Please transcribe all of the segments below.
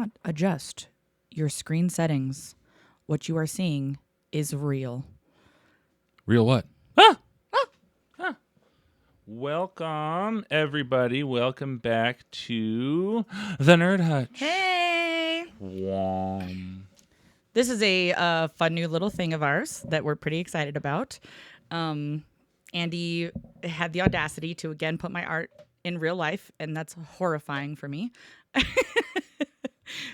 not adjust your screen settings. What you are seeing is real. Real what? Ah! Welcome, everybody. Welcome back to the Nerd Hutch. Hey! This is a fun new little thing of ours that we're pretty excited about. Andy had the audacity to again put my art in real life, and that's horrifying for me.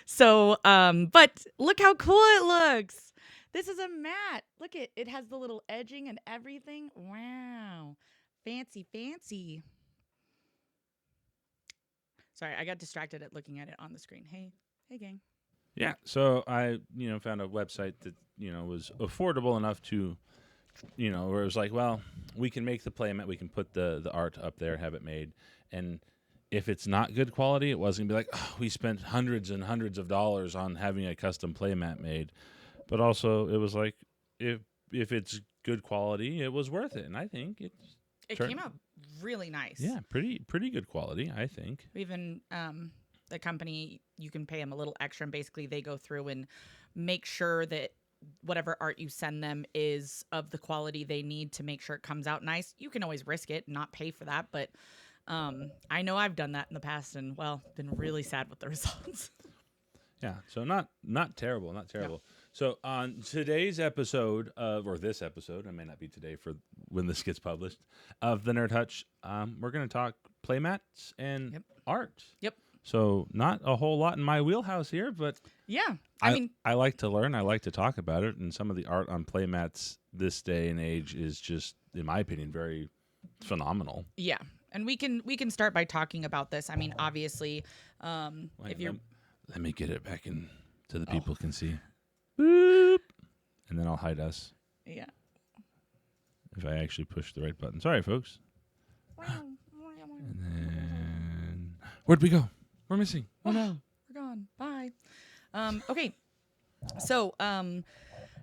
So, but look how cool it looks. This is a mat. Look, it has the little edging and everything. Wow. Fancy, fancy. Sorry, I got distracted at looking at it on the screen. Hey, gang. Yeah, so I, found a website that, was affordable enough to, where it was like, well, we can make the playmat, we can put the art up there, have it made, and if it's not good quality, it wasn't going to be like, oh, we spent hundreds and hundreds of dollars on having a custom playmat made, but also it was like, if it's good quality, it was worth it, and I think it came out really nice. Yeah, pretty good quality, I think. Even the company, you can pay them a little extra, and basically they go through and make sure that whatever art you send them is of the quality they need to make sure it comes out nice. You can always risk it and not pay for that, but I know I've done that in the past and, well, been really sad with the results. Yeah, so not terrible. No. So on today's episode or this episode, it may not be today for when this gets published, of the Nerd Hutch, we're going to talk playmats and art. Yep. So not a whole lot in my wheelhouse here, but yeah, I like to learn. I like to talk about it, and some of the art on playmats this day and age is just, in my opinion, very phenomenal. Yeah, and we can start by talking about this. I mean, obviously, if you're let me get it back in so the people can see. Boop. And then I'll hide us. Yeah. If I actually push the right button. Sorry, folks. And then where'd we go? We're missing. Oh no. We're gone. Bye. Okay. So,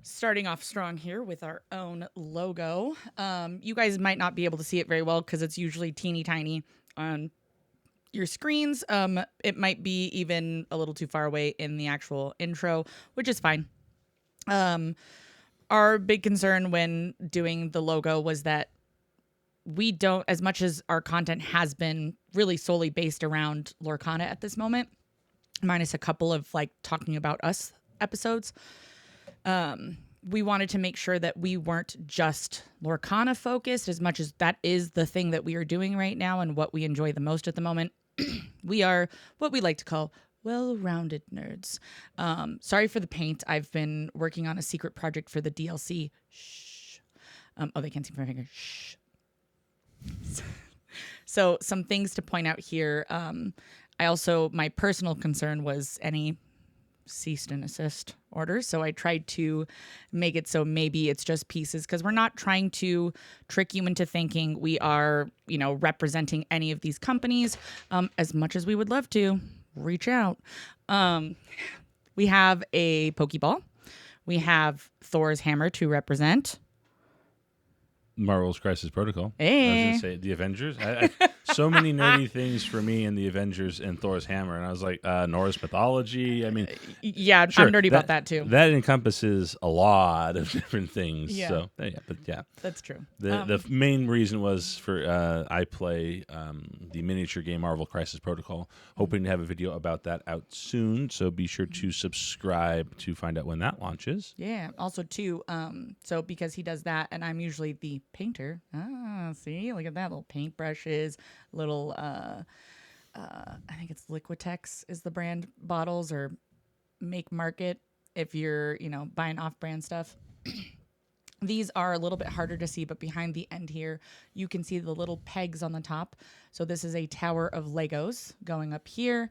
starting off strong here with our own logo. You guys might not be able to see it very well because it's usually teeny tiny on your screens. It might be even a little too far away in the actual intro, which is fine. Our big concern when doing the logo was that we don't, as much as our content has been really solely based around Lorcana at this moment, minus a couple of like talking about us episodes, we wanted to make sure that we weren't just Lorcana focused, as much as that is the thing that we are doing right now and what we enjoy the most at the moment. We are what we like to call well-rounded nerds. Sorry for the paint. I've been working on a secret project for the DLC. Shh. They can't see my finger. Shh. So some things to point out here. My personal concern was any cease and assist orders. So I tried to make it so maybe it's just pieces, because we're not trying to trick you into thinking we are, representing any of these companies. As much as we would love to, reach out. We have a Pokeball. We have Thor's hammer to represent Marvel's Crisis Protocol. Hey. I was going to say the Avengers. So many nerdy things for me in the Avengers and Thor's hammer. And I was like, Norse mythology. I mean, yeah, sure, I'm nerdy about that too. That encompasses a lot of different things. Yeah. So, That's true. The main reason was for I play the miniature game Marvel Crisis Protocol, hoping to have a video about that out soon. So be sure to subscribe to find out when that launches. Yeah. Also, too, so because he does that, and I'm usually the painter. See, look at that, little paintbrushes, little I think it's Liquitex is the brand, bottles, or Make Market if you're buying off-brand stuff. These are a little bit harder to see, but behind the end here you can see the little pegs on the top. So this is a tower of Legos going up here.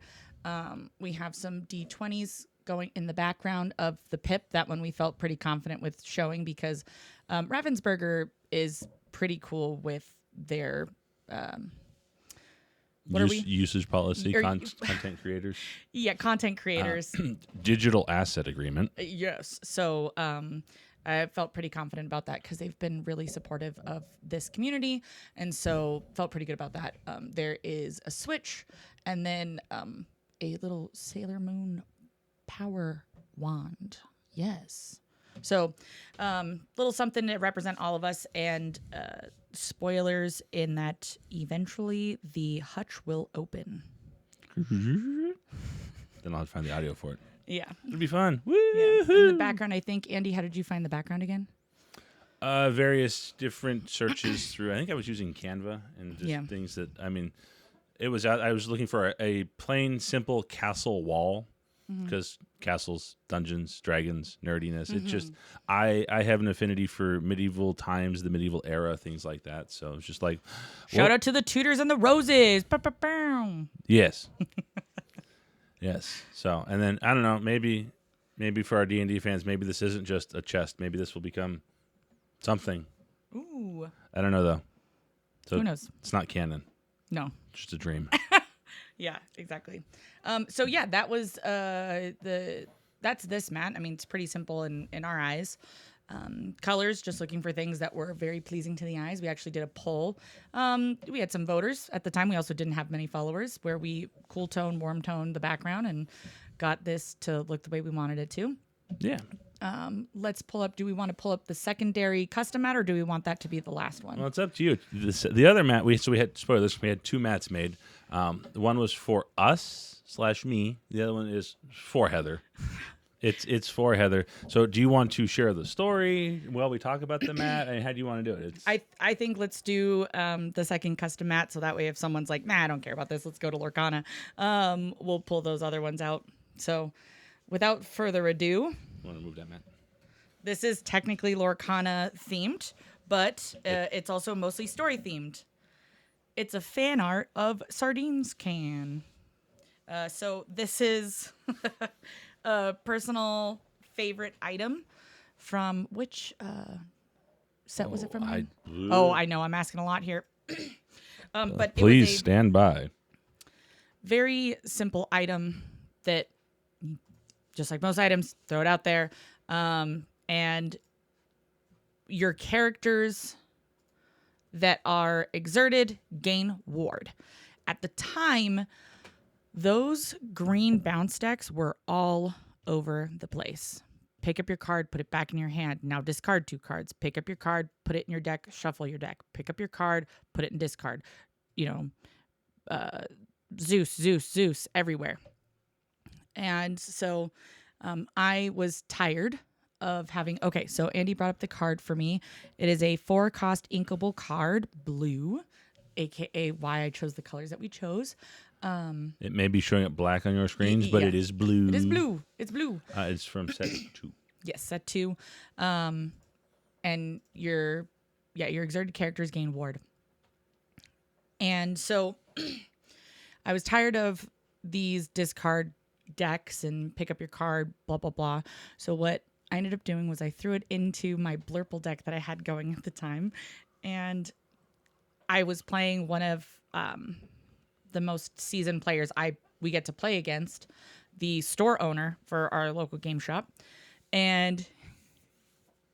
We have some D20s going in the background of the pip. That one we felt pretty confident with showing because Ravensburger is pretty cool with their usage policy, content creators. Yeah, content creators. Digital asset agreement. Yes. So I felt pretty confident about that because they've been really supportive of this community. And so felt pretty good about that. There is a Switch and then a little Sailor Moon power wand. Yes. So, little something to represent all of us, and spoilers in that eventually the hutch will open. Then I'll have to find the audio for it. Yeah. It'll be fun. Yeah. In the background, I think, Andy, how did you find the background again? Various different searches through. I think I was using Canva and just things that, I mean, it was out. I was looking for a plain, simple castle wall because castles, dungeons, dragons, nerdiness. It's just, I have an affinity for medieval times, the medieval era, things like that. So it's just like, Shout out to the Tudors and the Roses. Ba-ba-bow. Yes. Yes. So, and then I don't know, maybe for our D&D fans, maybe this isn't just a chest. Maybe this will become something. Ooh. I don't know though. So who knows? It's not canon. No. Just a dream. Yeah, exactly. So yeah, that was that's this mat. I mean, it's pretty simple in our eyes. Colors, just looking for things that were very pleasing to the eyes. We actually did a poll. We had some voters at the time. We also didn't have many followers, where we cool tone, warm tone the background and got this to look the way we wanted it to. Yeah. Let's pull up. Do we want to pull up the secondary custom mat, or do we want that to be the last one? Well, it's up to you. The other mat, we had, spoilers, we had 2 mats made. One was for us/me. The other one is for Heather. It's for Heather. So do you want to share the story while we talk about the mat? And how do you want to do it? I think let's do the second custom mat, so that way if someone's like, nah, I don't care about this, let's go to Lorcana, we'll pull those other ones out. So without further ado, I want to move that mat. This is technically Lorcana themed, but it's also mostly story themed. It's a fan art of Sardines Can. So this is a personal favorite item from which set was it from? I know. I'm asking a lot here. But please it was stand by. Very simple item that, just like most items, throw it out there. And your characters that are exerted gain ward. At the time, those green bounce decks were all over the place. Pick up your card, put it back in your hand. Now discard 2 cards. Pick up your card, put it in your deck, shuffle your deck. Pick up your card, put it in discard. Zeus, everywhere. And so I was tired of having... Okay, so Andy brought up the card for me. It is a 4-cost inkable card, blue, a.k.a. why I chose the colors that we chose. It may be showing up black on your screens, but it is blue. It is blue. It's blue. It's from set 2. Yes, set 2. And your exerted characters gain ward. And so I was tired of these discard decks and pick up your card, blah, blah, blah. So what I ended up doing was I threw it into my Blurple deck that I had going at the time. And I was playing one of the most seasoned players we get to play against, the store owner for our local game shop. And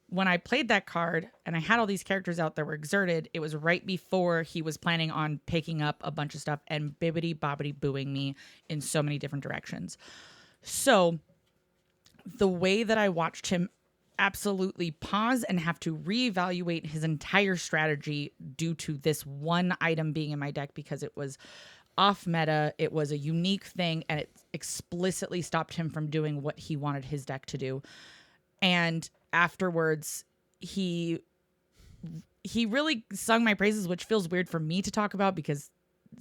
when I played that card and I had all these characters out that were exerted, it was right before he was planning on picking up a bunch of stuff and bibbity bobbity booing me in so many different directions. So the way that I watched him absolutely pause and have to reevaluate his entire strategy due to this one item being in my deck because it was off meta, it was a unique thing, and it explicitly stopped him from doing what he wanted his deck to do. And afterwards, he really sung my praises, which feels weird for me to talk about because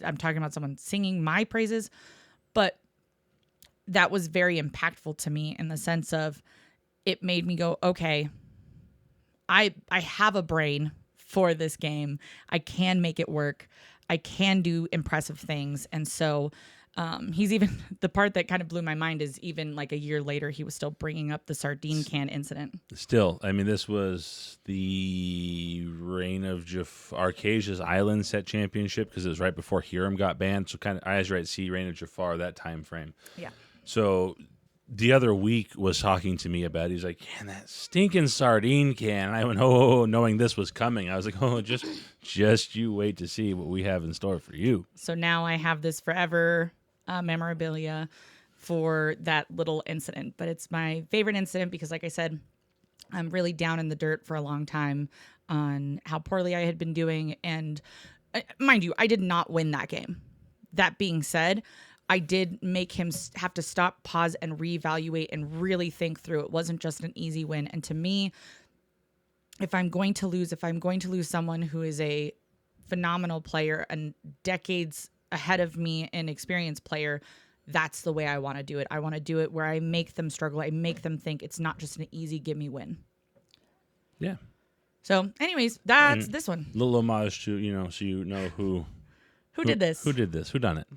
I'm talking about someone singing my praises. But that was very impactful to me in the sense of it made me go, okay, I have a brain for this game. I can make it work. I can do impressive things. And so he's even, the part that kind of blew my mind is even like a year later, he was still bringing up the sardine can incident. Still, I mean, this was the Reign of Arcasia's Island set championship because it was right before Hiram got banned. So kind of, I was right to see Reign of Jafar, that time frame. Yeah. So the other week was talking to me about it. He's like, "Man, that stinking sardine can." And I went, "Oh," knowing this was coming. I was like, "Oh, just you wait to see what we have in store for you." So now I have this forever memorabilia for that little incident. But it's my favorite incident because, like I said, I'm really down in the dirt for a long time on how poorly I had been doing. And mind you, I did not win that game. That being said, I did make him have to stop, pause, and reevaluate and really think through. It wasn't just an easy win. And to me, if I'm going to lose someone who is a phenomenal player and decades ahead of me, an experienced player, that's the way I want to do it. I want to do it where I make them struggle. I make them think it's not just an easy gimme win. Yeah. So, anyways, that's And this one. Little homage to, so Who did this? Who did this? Who done it?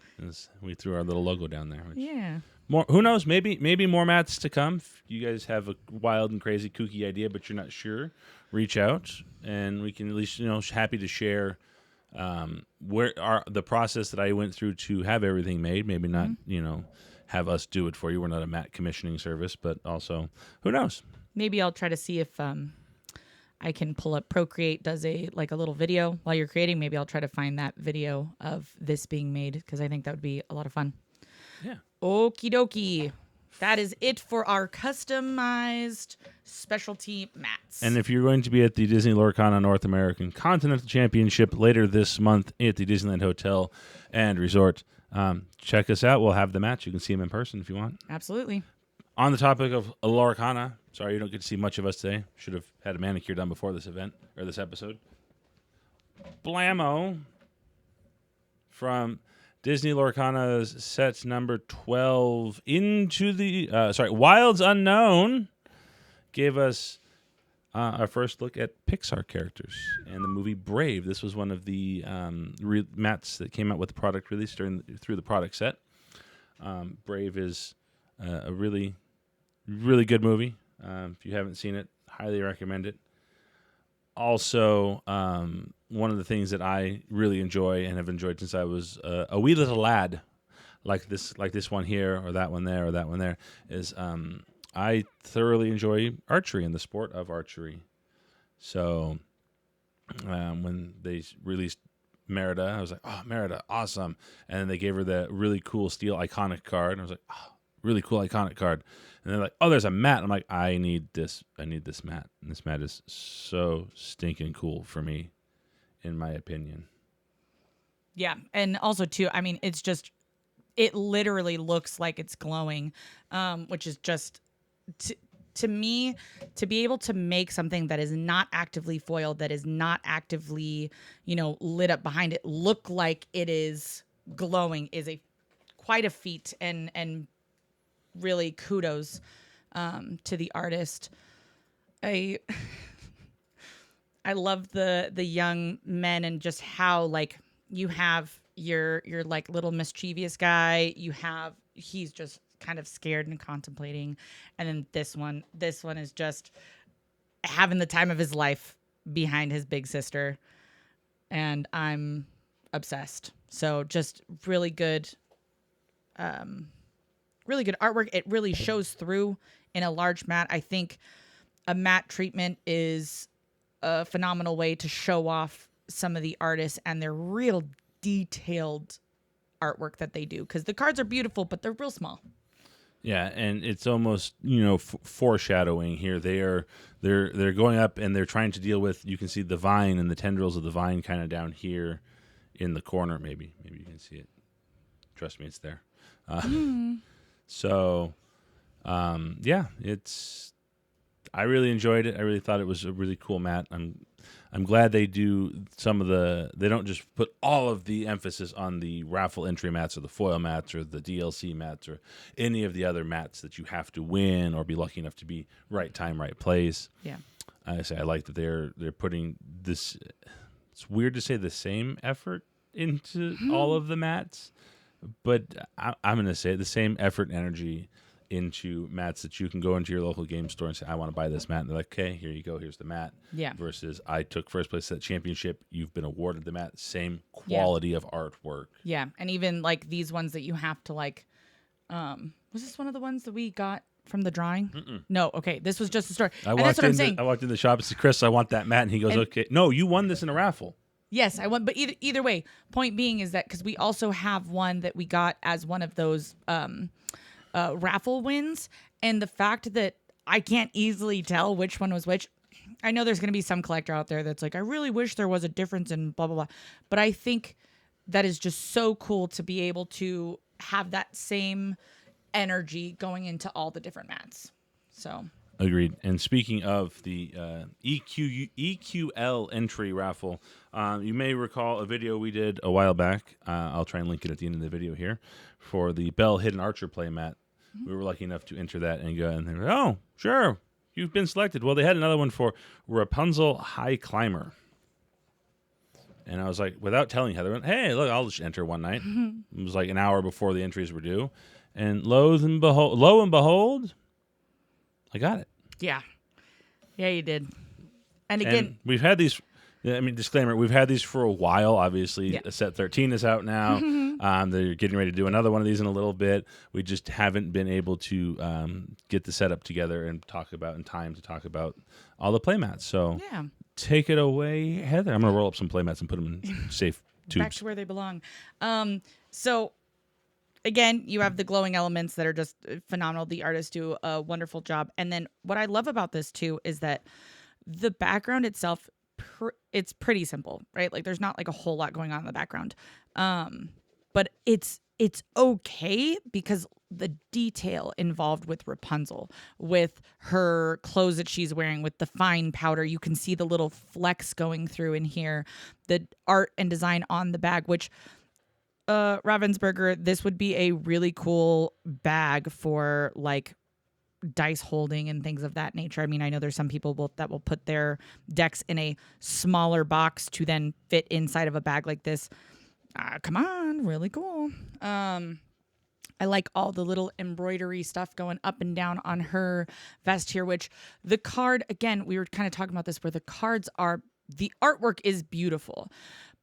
We threw our little logo down there. Yeah. More. Who knows? Maybe more mats to come. If you guys have a wild and crazy, kooky idea, but you're not sure, reach out, and we can at least happy to share the process that I went through to have everything made. Maybe not have us do it for you. We're not a mat commissioning service, but also who knows? Maybe I'll try to see if I can pull up Procreate does a little video while you're creating. Maybe I'll try to find that video of this being made because I think that would be a lot of fun. Yeah. Okie dokie. That is it for our customized specialty mats. And if you're going to be at the Disney Lorcana North American Continental Championship later this month at the Disneyland Hotel and Resort, check us out. We'll have the mats. You can see them in person if you want. Absolutely. On the topic of Lorcana, sorry you don't get to see much of us today. Should have had a manicure done before this event or this episode. Blammo from Disney Lorcana's set number 12 into the Wilds Unknown gave us our first look at Pixar characters and the movie Brave. This was one of the mats that came out with the product release through the product set. Brave is a really, really good movie. If you haven't seen it, highly recommend it. Also, one of the things that I really enjoy and have enjoyed since I was a wee little lad, like this one here or that one there or that one there, is I thoroughly enjoy archery and the sport of archery. So when they released Merida, I was like, oh, Merida, awesome. And then they gave her the really cool steel iconic card. And I was like, oh, really cool iconic card. And they're like, oh, there's a mat. I'm like, I need this mat. And this mat is so stinking cool for me, in my opinion. Yeah. And also, too, I mean, it literally looks like it's glowing, which is just, to me, to be able to make something that is not actively foiled, that is not actively, lit up behind it, look like it is glowing is quite a feat, and really kudos to the artist. I love the young men and just how you have your little mischievous guy, he's just kind of scared and contemplating, and then this one is just having the time of his life behind his big sister, and I'm obsessed. So just really good artwork. It really shows through in a large mat. I think a mat treatment is a phenomenal way to show off some of the artists and their real detailed artwork that they do, because the cards are beautiful, but they're real small. Yeah, and it's almost foreshadowing here. They're going up and they're trying to deal with. You can see the vine and the tendrils of the vine kind of down here in the corner. Maybe you can see it. Trust me, it's there. So, yeah, I really enjoyed it. I really thought it was a really cool mat. I'm glad they do they don't just put all of the emphasis on the raffle entry mats or the foil mats or the DLC mats or any of the other mats that you have to win or be lucky enough to be right time, right place. Yeah. I like that they're putting this, it's weird to say the same effort into all of the mats, but I'm going to say the same effort and energy into mats that you can go into your local game store and say, I want to buy this mat. And they're like, okay, here you go. Here's the mat. Yeah. Versus I took first place at the championship. You've been awarded the mat. Same quality of artwork. Yeah. And even these ones that you have to was this one of the ones that we got from the drawing? Mm-mm. No. Okay. This was just a story. I walked in the shop and said, Chris, I want that mat. And he goes, okay. No, you won this in a raffle. Yes, I won. But either way, point being is that because we also have one that we got as one of those raffle wins, and the fact that I can't easily tell which one was which. I know there's going to be some collector out there that's like, I really wish there was a difference in blah blah blah, but I think that is just so cool to be able to have that same energy going into all the different mats. So Agreed. And speaking of the EQL entry raffle, you may recall a video we did a while back. I'll try and link it at the end of the video here for the Bell Hidden Archer playmat. We were lucky enough to enter that and go, and they were, oh, sure, you've been selected. Well, they had another one for Rapunzel High Climber. And I was like, without telling Heather, hey, look, I'll just enter one night. It was like an hour before the entries were due. And lo and behold, I got it. yeah, you did. And again, And we've had these. I mean, disclaimer: we've had these for a while. Obviously, Yeah. set 13 is out now. They're getting ready to do another one of these in a little bit. We just haven't been able to get the setup together and talk about in time to talk about all the playmats. So yeah, take it away, Heather. I'm gonna roll up some playmats and put them in safe tubes. back to where they belong. So again, you have the glowing elements that are just phenomenal. The artists do a wonderful job. And then what I love about this too is that the background itself, it's pretty simple, right? Like there's not like a whole lot going on in the background. But it's okay because the detail involved with Rapunzel, with her clothes that she's wearing, with the fine powder, you can see the little flecks going through in here, the art and design on the bag, which Ravensburger, this would be a really cool bag for like dice holding and things of that nature. I mean, I know there's some people that will put their decks in a smaller box to then fit inside of a bag like this. Come on, really cool. I like all the little embroidery stuff going up and down on her vest here, which the card, again, we were kind of talking about this where the artwork is beautiful.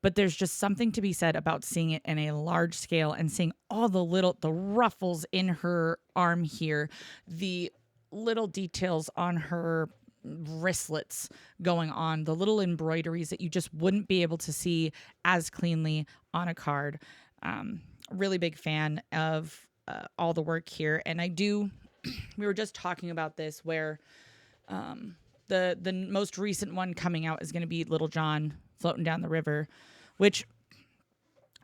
But there's just something to be said about seeing it in a large scale and seeing all the ruffles in her arm here, the little details on her wristlets going on, the little embroideries that you just wouldn't be able to see as cleanly on a card. Really big fan of all the work here. And we were just talking about this where the most recent one coming out is going to be Little John floating down the river, which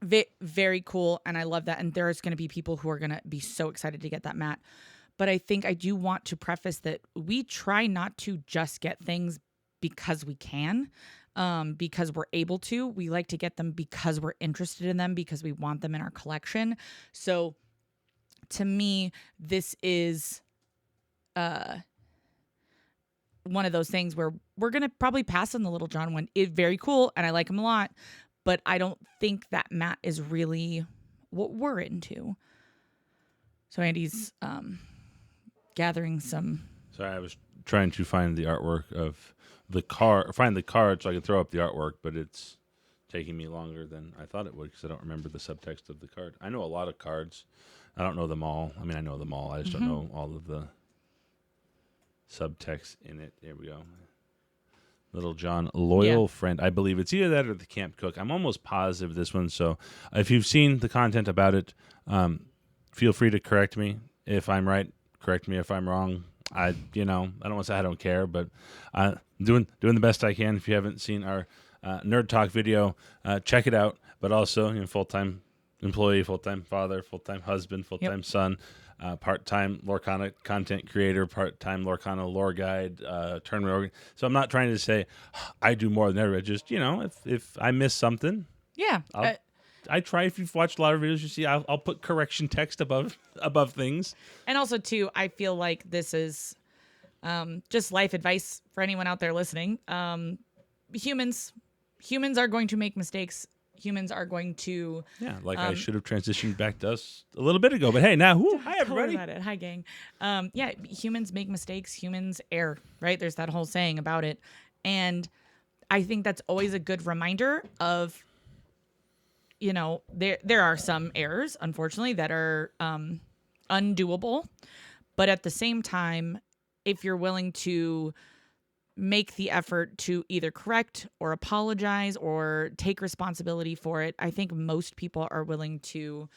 very cool, and I love that. And there's going to be people who are going to be so excited to get that mat. But I think I do want to preface that we try not to just get things because we can, because we're able to. We like to get them because we're interested in them, because we want them in our collection. So to me, this is one of those things where we're going to probably pass on the Little John one. It's very cool, and I like him a lot. But I don't think that mat is really what we're into. So Andy's gathering some. Sorry, I was trying to find the artwork of the card, find the card so I could throw up the artwork, but it's taking me longer than I thought it would because I don't remember the subtext of the card. I know a lot of cards. I don't know them all. I mean, I know them all. I just don't know all of the subtext in it. There we go. Little John, loyal friend. I believe it's either that or the Camp Cook. I'm almost positive this one. So if you've seen the content about it, feel free to correct me if I'm right. Correct me if I'm wrong. I don't want to say I don't care, but doing the best I can. If you haven't seen our Nerd Talk video, check it out. But also, full-time employee, full-time father, full-time husband, full-time son. Part-time Lorcana content creator, part-time Lorcana lore guide, tournament organ. So I'm not trying to say I do more than everybody. Just if I miss something, Yeah, I try. If you've watched a lot of videos, you see I'll put correction text above things. and also too, I feel like this is just life advice for anyone out there listening. Humans are going to make mistakes. Humans are going to I should have transitioned back to us a little bit ago, but hey, now hi everybody. about it. Hi gang. Humans make mistakes. Humans err. Right? There's that whole saying about it, and I think that's always a good reminder of. There are some errors, unfortunately, that are undoable, but at the same time, if you're willing to make the effort to either correct or apologize or take responsibility for it, I think most people are willing to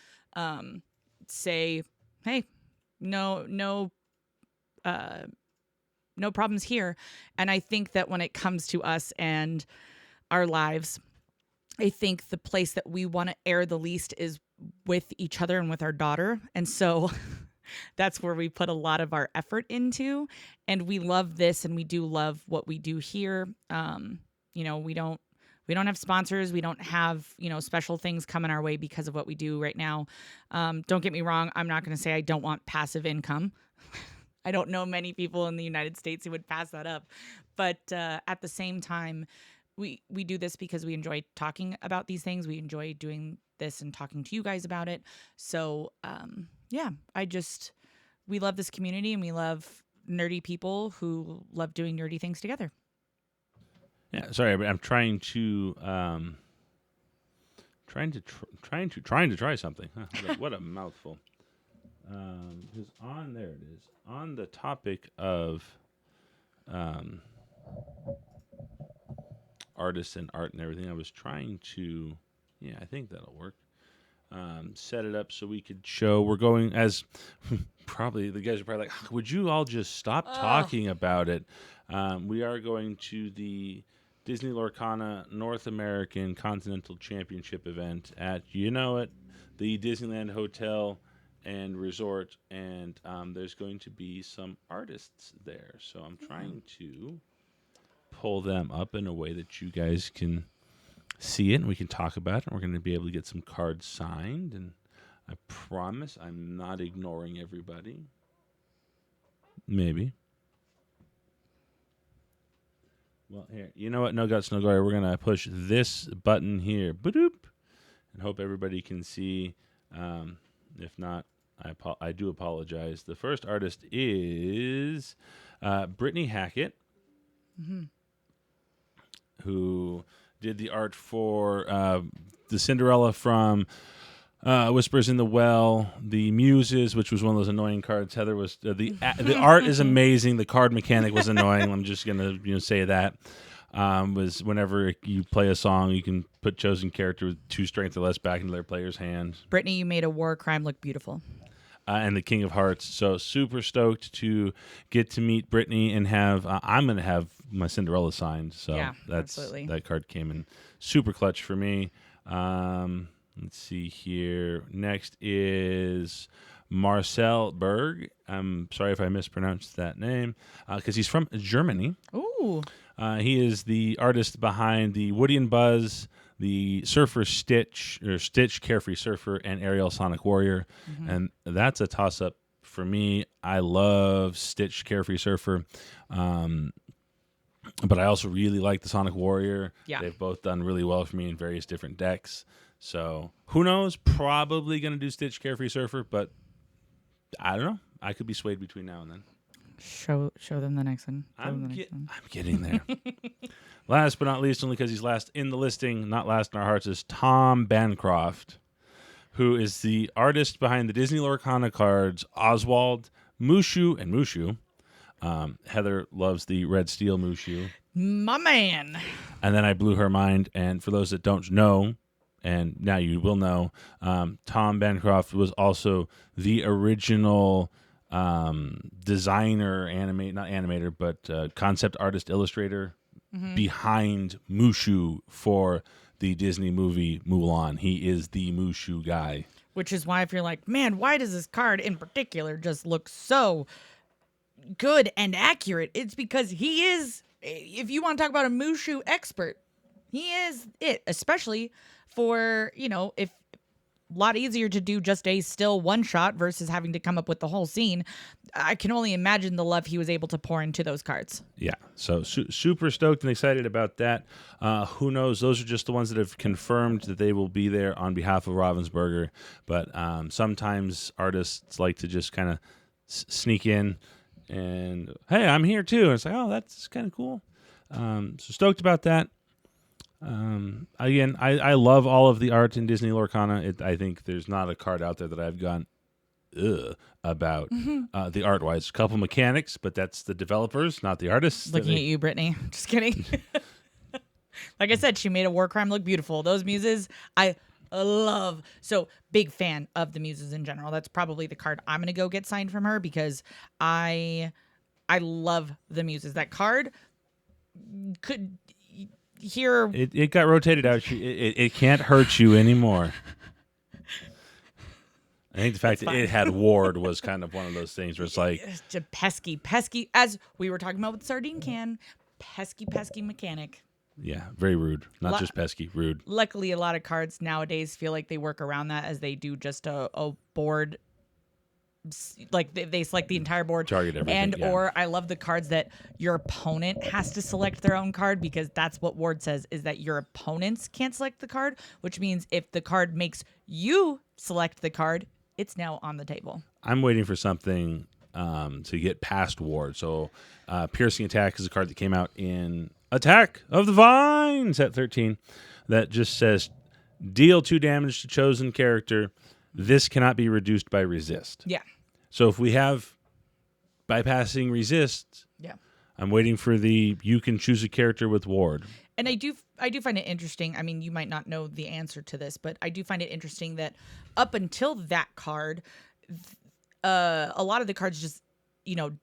say, hey, no uh, no problems here. And I think that when it comes to us and our lives, I think the place that we want to air the least is with each other and with our daughter. And so that's where we put a lot of our effort into. And we love this and we do love what we do here. We don't have sponsors. We don't have, special things coming our way because of what we do right now. Don't get me wrong. I'm not going to say I don't want passive income. I don't know many people in the United States who would pass that up. But at the same time, we do this because we enjoy talking about these things. We enjoy doing this and talking to you guys about it. So, we love this community and we love nerdy people who love doing nerdy things together. Yeah, sorry, but I'm trying to try something. Huh, what a mouthful. Because there it is. On the topic of artists and art and everything, I was trying to, I think that'll work. Set it up so we could show. We're going as probably the guys are probably like, would you all just stop talking about it? We are going to the Disney Lorcana North American Continental Championship event at, the Disneyland Hotel and Resort, and there's going to be some artists there. So I'm trying to pull them up in a way that you guys can see it and we can talk about it. And we're going to be able to get some cards signed, and I promise I'm not ignoring everybody. Maybe. Well, here, you know what? No guts, no glory. We're going to push this button here. Ba-doop. And hope everybody can see. If not, I do apologize. The first artist is Brittany Hackett, who did the art for the Cinderella from Whispers in the Well, the Muses, which was one of those annoying cards. Heather was the art is amazing. The card mechanic was annoying. I'm just gonna say that. Was whenever you play a song, you can put chosen character with 2 strength or less back into their player's hand. Brittany, you made a war crime look beautiful. And the King of Hearts. So super stoked to get to meet Brittany and have. I'm gonna have my Cinderella signed. So yeah, absolutely. That card came in super clutch for me. Let's see here. Next is Marcel Berg. I'm sorry if I mispronounced that name because he's from Germany. Ooh. He is the artist behind the Woody and Buzz, the Surfer Stitch, or Stitch, Carefree Surfer, and Ariel Sonic Warrior. Mm-hmm. And that's a toss-up for me. I love Stitch, Carefree Surfer. But I also really like the Sonic Warrior. Yeah. They've both done really well for me in various different decks. So who knows? Probably going to do Stitch, Carefree Surfer, but I don't know. I could be swayed between now and then. Show them the next one. I'm getting there. Last but not least, only because he's last in the listing, not last in our hearts, is Tom Bancroft, who is the artist behind the Disney Lorcana cards Oswald, Mushu, and Mushu. Heather loves the Red Steel Mushu. My man. And then I blew her mind. And for those that don't know, and now you will know, Tom Bancroft was also the original designer, not animator, but concept artist, illustrator behind Mushu for the Disney movie Mulan. He is the Mushu guy. Which is why if you're like, man, why does this card in particular just look so good and accurate? It's because he is, if you want to talk about a Mushu expert, he is it, especially for, if a lot easier to do just a still one shot versus having to come up with the whole scene. I can only imagine the love he was able to pour into those cards. Yeah. So super stoked and excited about that. Who knows? Those are just the ones that have confirmed that they will be there on behalf of Ravensburger. But sometimes artists like to just kind of sneak in and, hey, I'm here too. And it's like, oh, that's kind of cool. So stoked about that. Again, I love all of the art in Disney Lorcana. I think there's not a card out there that I've gone about the art-wise. A couple mechanics, but that's the developers, not the artists. Looking at you, Brittany. Just kidding. Like I said, she made a war crime look beautiful. Those muses, love. So big fan of the Muses in general. That's probably the card I'm gonna go get signed from her because I love the Muses. That card could hear. It got rotated out. It can't hurt you anymore. I think the fact that it had Ward was kind of one of those things where it's like just pesky, as we were talking about with the sardine can, pesky mechanic. yeah, very rude. Not just pesky, rude. Luckily, a lot of cards nowadays feel like they work around that as they do just a board. Like they select the entire board, Target everything, or I love the cards that your opponent has to select their own card because that's what Ward says is that your opponents can't select the card, which means if the card makes you select the card, it's now on the table. I'm waiting for something to get past Ward. So Piercing Attack is a card that came out in Attack of the Vine set 13 that just says deal 2 damage to chosen character. This cannot be reduced by resist. Yeah. So if we have bypassing resist, Yeah. I'm waiting for the you can choose a character with Ward. And I do find it interesting. I mean, you might not know the answer to this, but I do find it interesting that up until that card, a lot of the cards just,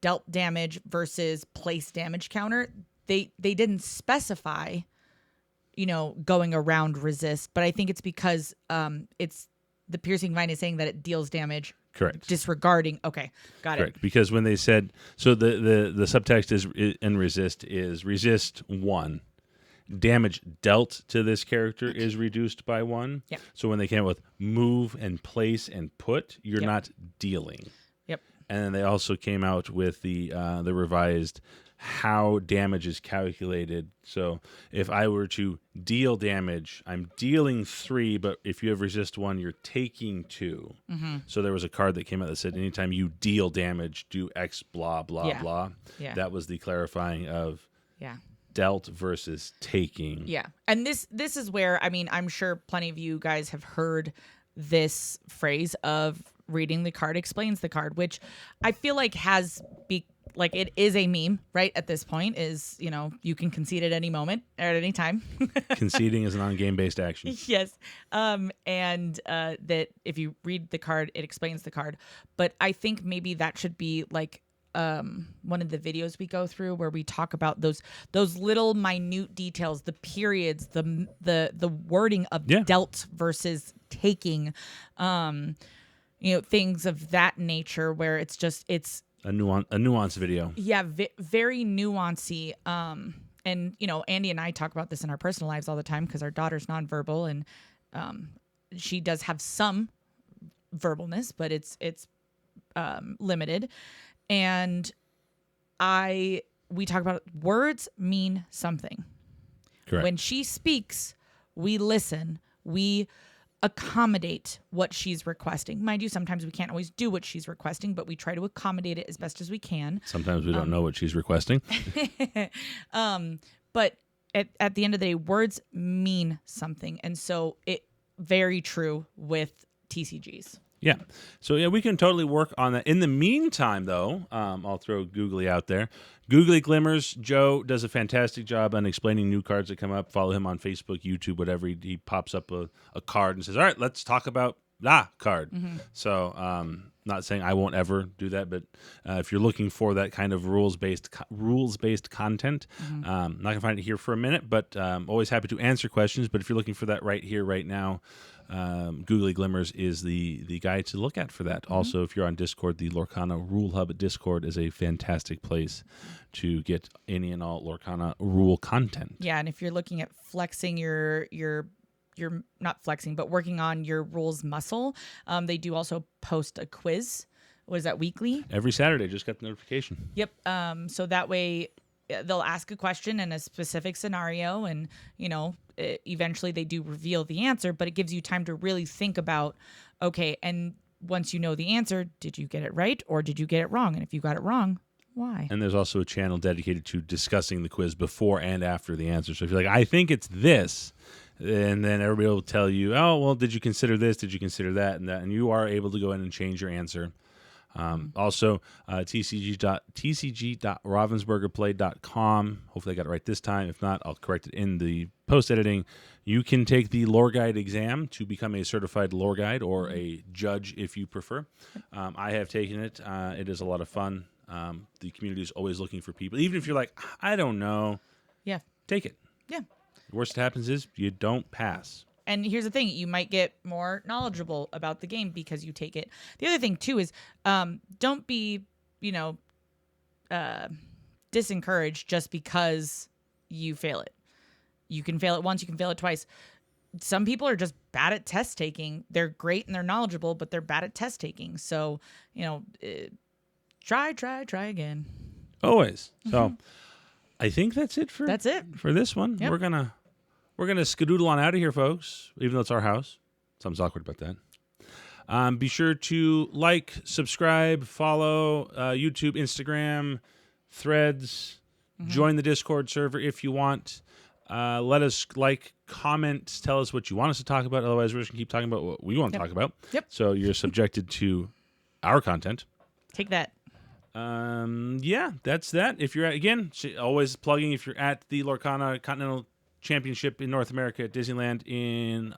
dealt damage versus place damage counter. They didn't specify, going around resist, but I think it's because it's the Piercing Vine is saying that it deals damage. Correct. Disregarding. Okay, got Correct. it. Because when they said so, the subtext is in resist 1. Damage dealt to this character is reduced by 1. Yep. So when they came up with move and place and put, you're not dealing. Yep. And then they also came out with the revised how damage is calculated. So if I were to deal damage, I'm dealing 3, but if you have resist 1, you're taking 2. Mm-hmm. So there was a card that came out that said anytime you deal damage, do X blah blah blah. Yeah. That was the clarifying of dealt versus taking. Yeah. And this is where, I mean, I'm sure plenty of you guys have heard this phrase of reading the card explains the card, which I feel like like it is a meme, right? At this point is, you can concede at any moment or at any time. Conceding is an on-game based action. Yes. And that if you read the card, it explains the card. But I think maybe that should be like one of the videos we go through where we talk about those little minute details, the periods, the wording of dealt versus taking, things of that nature where it's a nuance video. Yeah, very nuancy. And Andy and I talk about this in our personal lives all the time because our daughter's nonverbal and she does have some verbalness, but it's limited. And we talk about words mean something. Correct. When she speaks, we listen. We accommodate what she's requesting. Mind you, sometimes we can't always do what she's requesting, but we try to accommodate it as best as we can. Sometimes we don't know what she's requesting. But at the end of the day, words mean something. And so it very true with TCGs. Yeah. So, yeah, we can totally work on that. In the meantime, though, I'll throw Googly out there. Googly Glimmers, Joe does a fantastic job on explaining new cards that come up. Follow him on Facebook, YouTube, whatever. He pops up a card and says, all right, let's talk about that card. Mm-hmm. So, not saying I won't ever do that, but if you're looking for that kind of rules-based content, mm-hmm. Not going to find it here for a minute, but always happy to answer questions. But if you're looking for that right here, right now, Googly Glimmers is the guy to look at for that. Mm-hmm. Also, if you're on Discord, the Lorcana Rule Hub at Discord is a fantastic place to get any and all Lorcana rule content. Yeah, and if you're looking at flexing your not flexing, but working on your rules muscle, they do also post a quiz. What is that, weekly? Every Saturday, just got the notification. Yep. So that way they'll ask a question in a specific scenario and, eventually they do reveal the answer, but it gives you time to really think about, okay, and once you know the answer, did you get it right or did you get it wrong? And if you got it wrong, why? And there's also a channel dedicated to discussing the quiz before and after the answer. So if you're like, I think it's this, and then everybody will tell you, oh, well, did you consider this? Did you consider that? And you are able to go in and change your answer. Also, tcg.ravensburgerplay.com. Hopefully I got it right this time. If not, I'll correct it in the post-editing. You can take the lore guide exam to become a certified lore guide or a judge if you prefer. I have taken it. It is a lot of fun. The community is always looking for people. Even if you're like, I don't know, Yeah. take it. Yeah. The worst that happens is you don't pass. And here's the thing, you might get more knowledgeable about the game because you take it. The other thing too is don't be, disencouraged just because you fail it. You can fail it once, you can fail it twice. Some people are just bad at test taking. They're great and they're knowledgeable, but they're bad at test taking. So, try again. Always. So I think that's it for this one. Yep. We're gonna skedoodle on out of here, folks. Even though it's our house, something's awkward about that. Be sure to like, subscribe, follow YouTube, Instagram, Threads. Join the Discord server if you want. Let us comment, tell us what you want us to talk about. Otherwise, we're just gonna keep talking about what we want to talk about. Yep. So you're subjected to our content. Take that. Yeah, that's that. If you're always plugging, if you're at the Lorcana Continental Championship in North America at Disneyland in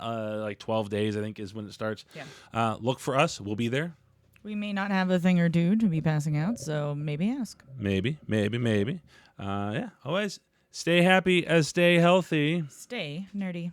12 days, I think is when it starts. Yeah. Look for us. We'll be there. We may not have a thing or two to be passing out, so maybe ask. Maybe. Yeah. Always stay happy, stay healthy. Stay nerdy.